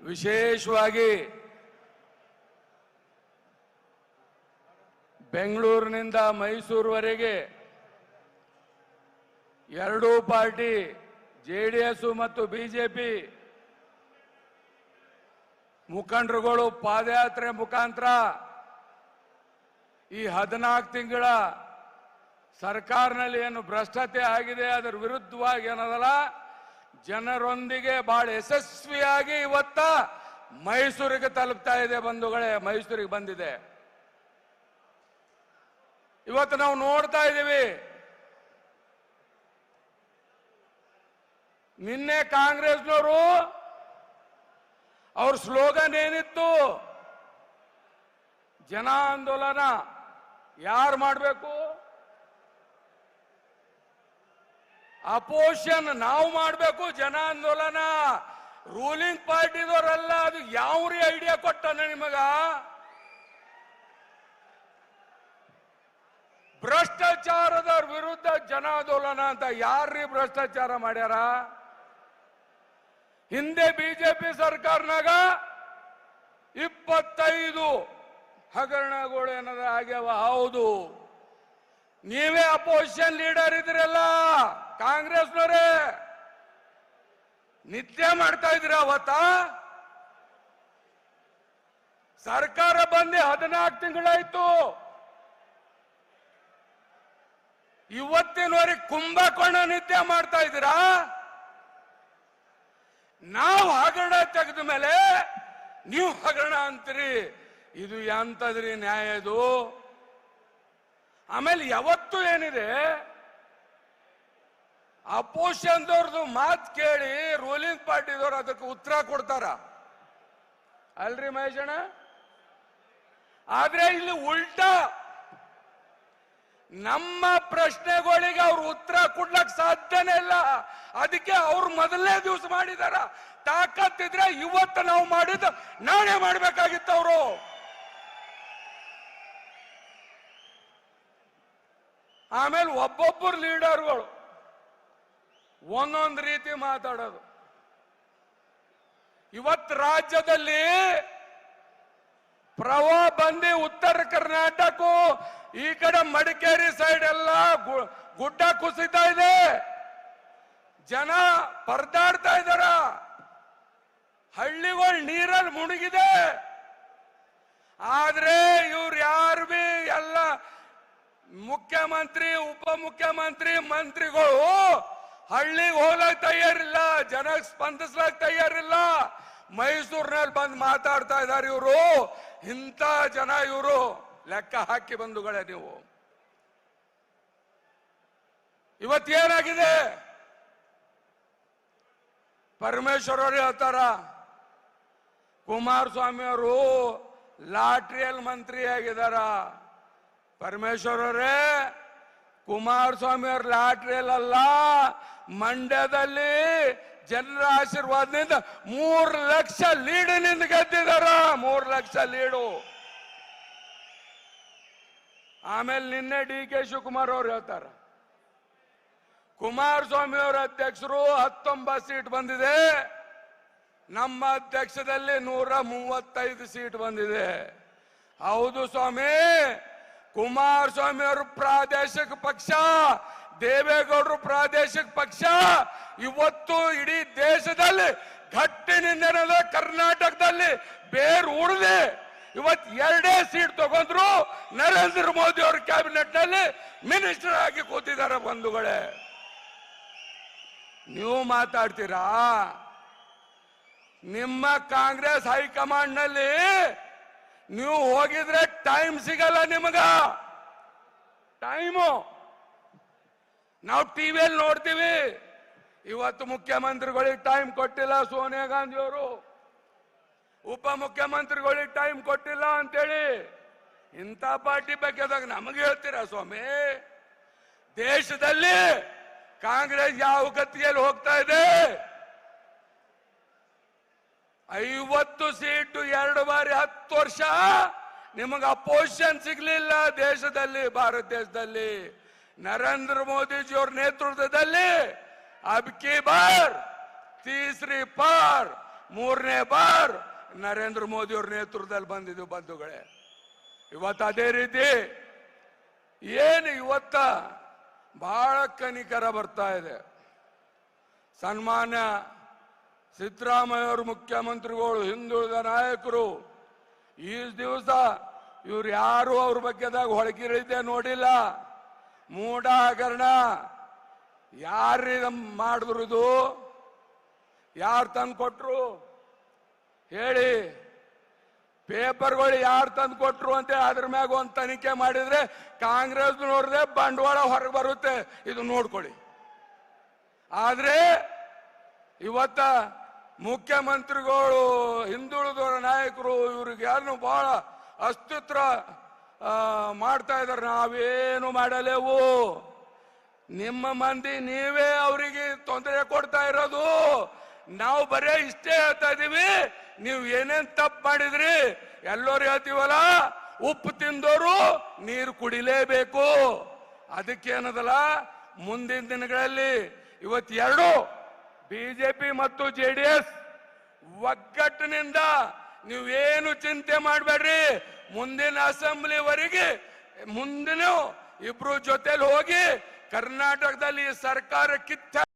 ವಿಶೇಷವಾಗಿ ಬೆಂಗಳೂರಿನಿಂದ ಮೈಸೂರುವರೆಗೆ ಎರಡೂ ಪಾರ್ಟಿ ಜೆಡಿಎಸ್ ಮತ್ತು ಬಿಜೆಪಿ ಮುಖಂಡರುಗಳು ಪಾದಯಾತ್ರೆ ಮುಖಾಂತರ ಈ 14 ತಿಂಗಳ ಸರ್ಕಾರನಲ್ಲಿ ಏನು ಭ್ರಷ್ಟತೆ ಆಗಿದೆ ಅದರ ವಿರುದ್ಧವಾಗಿ ಏನದಲ್ಲ ಜನರೊಂದಿಗೆ ಬಹಳ ಯಶಸ್ವಿಯಾಗಿ ಇವತ್ತ ಮೈಸೂರಿಗೆ ತಲುಪ್ತಾ ಇದೆ ಬಂಧುಗಳೇ. ಮೈಸೂರಿಗೆ ಬಂದಿದೆ. ಇವತ್ತು ನಾವು ನೋಡ್ತಾ ಇದ್ದೀವಿ, ನಿನ್ನೆ ಕಾಂಗ್ರೆಸ್ನವರು ಅವ್ರ ಸ್ಲೋಗನ್ ಏನಿತ್ತು, ಜನ ಆಂದೋಲನ ಯಾರು ಮಾಡಬೇಕು, ಅಪೋಸಿಷನ್ ನಾವು ಮಾಡಬೇಕು, ಜನ ಆಂದೋಲನ ರೂಲಿಂಗ್ ಪಾರ್ಟಿದವರಲ್ಲ. ಅದು ಯಾವ್ರಿ ಐಡಿಯಾ ಕೊಟ್ಟನ ನಿಮಗ? ಭ್ರಷ್ಟಾಚಾರದ ವಿರುದ್ಧ ಜನ ಆಂದೋಲನ ಅಂತ ಯಾರ್ರೀ ಭ್ರಷ್ಟಾಚಾರ ಮಾಡ್ಯಾರ? ಹಿಂದೆ ಬಿಜೆಪಿ ಸರ್ಕಾರನಾಗ 25 ಹಗರಣಗಳು ಏನದ ಆಗ್ಯಾವ. ಹೌದು, ನೀವೇ ಅಪೋಸಿಷನ್ ಲೀಡರ್ ಇದ್ರಲ್ಲ, ಕಾಂಗ್ರೆಸ್ನವರೇ ನಿತ್ಯ ಮಾಡ್ತಾ ಇದ್ರಿ. ಅವತ್ತ ಸರ್ಕಾರ ಬಂದು 14 ತಿಂಗಳಾಯ್ತು. ಇವತ್ತಿನವರೆಗೆ ಕುಂಭಕೋಣ ನಿತ್ಯ ಮಾಡ್ತಾ ಇದ್ದೀರಾ. ನಾವು ಹಗರಣ ತೆಗೆದ ಮೇಲೆ ನೀವು ಹಗರಣ ಅಂತೀರಿ. ಇದು ಎಂತದ್ರಿ ನ್ಯಾಯ ಇದು? ಆಮೇಲೆ ಯಾವತ್ತು ಏನಿದೆ, ಅಪೋಸಿಷನ್ದವ್ರದ್ದು ಮಾತು ಕೇಳಿ ರೂಲಿಂಗ್ ಪಾರ್ಟಿದವ್ರು ಅದಕ್ಕೆ ಉತ್ತರ ಕೊಡ್ತಾರ ಅಲ್ರಿ ಮಹೇಶಣ್ಣ? ಆದ್ರೆ ಇಲ್ಲಿ ಉಲ್ಟಾ ನಮ್ಮ ಪ್ರಶ್ನೆಗಳಿಗೆ ಅವ್ರು ಉತ್ತರ ಕೊಡ್ಲಕ್ ಸಾಧ್ಯನೇ ಇಲ್ಲ. ಅದಕ್ಕೆ ಅವ್ರು ಮೊದಲನೇ ದಿವಸ ಮಾಡಿದಾರ. ತಾಕತ್ತಿದ್ರೆ ಇವತ್ತು ನಾವು ಮಾಡಿದ್ದು ನಾಳೆ ಮಾಡ್ಬೇಕಾಗಿತ್ತು ಅವರು. ಆಮೇಲೆ ಒಬ್ಬೊಬ್ಬರು ಲೀಡರ್ಗಳು ಒಂದೊಂದು ರೀತಿ ಮಾತಾಡೋದು. ಇವತ್ತು ರಾಜ್ಯದಲ್ಲಿ ಪ್ರವಾಹ ಬಂದು ಉತ್ತರ ಕರ್ನಾಟಕ ಈ ಕಡೆ ಮಡಿಕೇರಿ ಸೈಡ್ ಎಲ್ಲ ಗುಡ್ಡ ಕುಸಿತಾ ಇದೆ, ಜನ ಪರದಾಡ್ತಾ ಇದಾರ, ಹಳ್ಳಿಗಳು ನೀರಲ್ಲಿ ಮುಳುಗಿದೆ. ಆದ್ರೆ ಇವ್ರು ಯಾರು ಬಿ ಎಲ್ಲ ಮುಖ್ಯಮಂತ್ರಿ ಉಪಮುಖ್ಯಮಂತ್ರಿ ಮಂತ್ರಿಗಳು ಹಳ್ಳಿಗೆ ಹೋಗಕ್ ತಯಾರಿಲ್ಲ, ಜನ ಸ್ಪಂದಿಸ್ಲಕ್ ತಯಾರಿಲ್ಲ. ಮೈಸೂರಿನಲ್ಲಿ ಬಂದು ಮಾತಾಡ್ತಾ ಇದ್ದಾರೆ ಇವರು. ಇಂಥ ಜನ ಇವರು. ಲೆಕ್ಕ ಹಾಕಿ ಬಂಧುಗಳೇ ನೀವು. ಇವತ್ತೇನಾಗಿದೆ? ಪರಮೇಶ್ವರ್ ಅವರು ಹೇಳ್ತಾರ, ಕುಮಾರಸ್ವಾಮಿ ಅವರು ಲಾಟ್ರಿಯಲ್ಲಿ ಮಂತ್ರಿ ಆಗಿದಾರ. ಪರಮೇಶ್ವರ್ ಅವರೇ, ಕುಮಾರಸ್ವಾಮಿ ಅವರು ಲಾಟ್ರಿಯಲ್ಲ, ಮಂಡ್ಯದಲ್ಲಿ ಜನರ ಆಶೀರ್ವಾದದಿಂದ 3 ಲಕ್ಷ ಲೀಡಿನಿಂದ ಗೆದ್ದಿದಾರ. 3 ಲಕ್ಷ ಲೀಡು. ಆಮೇಲೆ ನಿನ್ನೆ DK ಶಿವಕುಮಾರ್ ಅವರು ಹೇಳ್ತಾರ, ಕುಮಾರಸ್ವಾಮಿ ಅವರ ಅಧ್ಯಕ್ಷರು 19 ಸೀಟ್ ಬಂದಿದೆ, ನಮ್ಮ ಅಧ್ಯಕ್ಷದಲ್ಲಿ 135 ಸೀಟ್ ಬಂದಿದೆ. ಹೌದು ಸ್ವಾಮಿ, ಕುಮಾರಸ್ವಾಮಿ ಅವರು ಪ್ರಾದೇಶಿಕ ಪಕ್ಷ, ದೇವೇಗೌಡರು ಪ್ರಾದೇಶಿಕ ಪಕ್ಷ. ಇವತ್ತು ಇಡೀ ದೇಶದಲ್ಲಿ ಗಟ್ಟಿನಿಂದ ಕರ್ನಾಟಕದಲ್ಲಿ ಬೇರು ಉಳಿದೆ. ಇವತ್ತು 2 ಸೀಟ್ ತಗೊಂಡ್ರು. ನರೇಂದ್ರ ಮೋದಿ ಅವರ ಕ್ಯಾಬಿನೆಟ್ ನಲ್ಲಿ ಮಿನಿಸ್ಟರ್ ಆಗಿ ಕೂತಿದ್ದಾರೆ ಬಂಧುಗಳೇ. ನೀವು ಮಾತಾಡ್ತೀರಾ? ನಿಮ್ಮ ಕಾಂಗ್ರೆಸ್ ಹೈಕಮಾಂಡ್ ನಲ್ಲಿ ನೀವು ಹೋಗಿದ್ರೆ ಟೈಮ್ ಸಿಗಲ್ಲ ನಿಮಗ. ಟೈಮು ನಾವು ಟಿವಿಯಲ್ಲಿ ನೋಡ್ತೀವಿ. ಇವತ್ತು ಮುಖ್ಯಮಂತ್ರಿಗಳಿಗೆ ಟೈಮ್ ಕೊಟ್ಟಿಲ್ಲ ಸೋನಿಯಾ ಗಾಂಧಿ ಅವರು, ಉಪಮುಖ್ಯಮಂತ್ರಿಗಳಿಗೆ ಟೈಮ್ ಕೊಟ್ಟಿಲ್ಲ ಅಂತೇಳಿ ಇಂಥ ಪಾರ್ಟಿ ಬಗ್ಗೆದಾಗ ನಮಗೆ ಹೇಳ್ತೀರಾ ಸ್ವಾಮಿ? ದೇಶದಲ್ಲಿ ಕಾಂಗ್ರೆಸ್ ಯಾವ ಗತಿಯಲ್ಲಿ ಹೋಗ್ತಾ ಇದೆ? 50 ಸೀಟು 2 ಬಾರಿ 10 ವರ್ಷ ನಿಮಗೆ ಅಪೋಸಿಷನ್ ಸಿಗ್ಲಿಲ್ಲ ದೇಶದಲ್ಲಿ, ಭಾರತ ದೇಶದಲ್ಲಿ. ನರೇಂದ್ರ ಮೋದಿಜಿ ಅವರ ನೇತೃತ್ವದಲ್ಲಿ ಅಬ್ ಕಿ ಬಾರ್ ತೀಸರಿ ಪಾರ್ ಮೂರನೇ ಬಾರ್ ನರೇಂದ್ರ ಮೋದಿ ಅವ್ರ ನೇತೃತ್ವದಲ್ಲಿ ಬಂದಿದ್ದು ಬಂಧುಗಳೇ. ಇವತ್ತು ಅದೇ ರೀತಿ ಏನು ಇವತ್ತ ಬಹಳ ಕನಿಕರ ಬರ್ತಾ ಇದೆ. ಸನ್ಮಾನ್ಯ ಸಿದ್ದರಾಮಯ್ಯ ಅವರು ಮುಖ್ಯಮಂತ್ರಿಗಳು, ಹಿಂದುಳಿದ ನಾಯಕರು, ಈ ದಿವಸ ಇವ್ರು ಯಾರು ಅವ್ರ ಬಗ್ಗೆದಾಗ ಹೊಳಗಿಳಿದೆ ನೋಡಿಲ್ಲ. ಮೂಢ ಹಗರಣ ಯಾರು ಮಾಡಿದ್ರು, ಇದು ಯಾರು ತಂದು ಕೊಟ್ರು ಹೇಳಿ? ಪೇಪರ್ಗಳು ಯಾರು ತಂದು ಕೊಟ್ರು ಅಂತ ಅದ್ರ ಮ್ಯಾಗ ಒಂದು ತನಿಖೆ ಮಾಡಿದ್ರೆ ಕಾಂಗ್ರೆಸ್ ನೋಡಿದ್ರೆ ಬಂಡವಾಳ ಹೊರಗೆ ಬರುತ್ತೆ, ಇದು ನೋಡ್ಕೊಳ್ಳಿ. ಆದ್ರೆ ಇವತ್ತ ಮುಖ್ಯಮಂತ್ರಿಗಳು, ಹಿಂದುಳಿದವರ ನಾಯಕರು, ಇವ್ರಿಗೆ ಯಾರನ್ನು ಬಹಳ ಅಸ್ತಿತ್ವ ಮಾಡ್ತಾ ಇದಾರೆ. ನಾವೇನು ಮಾಡಲೇವು, ನಿಮ್ಮ ಮಂದಿ ನೀವೇ ಅವರಿಗೆ ತೊಂದರೆ ಕೊಡ್ತಾ ಇರೋದು. ನಾವು ಬರೇ ಇಷ್ಟೇ ಹೇಳ್ತಾ ಇದೀವಿ, ನೀವು ಏನೇನ್ ತಪ್ಪು ಮಾಡಿದ್ರಿ ಎಲ್ಲರೂ ಹೇಳ್ತೀವಲ್ಲ, ಉಪ್ಪು ತಿಂದವರು ನೀರು ಕುಡಿಲೇಬೇಕು. ಅದಕ್ಕೇನದಲ್ಲ, ಮುಂದಿನ ದಿನಗಳಲ್ಲಿ ಇವತ್ತೆರಡು ಬಿಜೆಪಿ ಮತ್ತು ಜೆಡಿಎಸ್ ಒಗ್ಗಟ್ಟಿನಿಂದ ನೀವೇನು ಚಿಂತೆ ಮಾಡಬೇಡ್ರಿ. ಮುಂದಿನ ಅಸೆಂಬ್ಲಿವರೆಗೆ ಮುಂದಿನ ಇಬ್ರು ಜೊತೆಲಿ ಹೋಗಿ ಕರ್ನಾಟಕದಲ್ಲಿ ಸರ್ಕಾರ ಕಿತ್ತ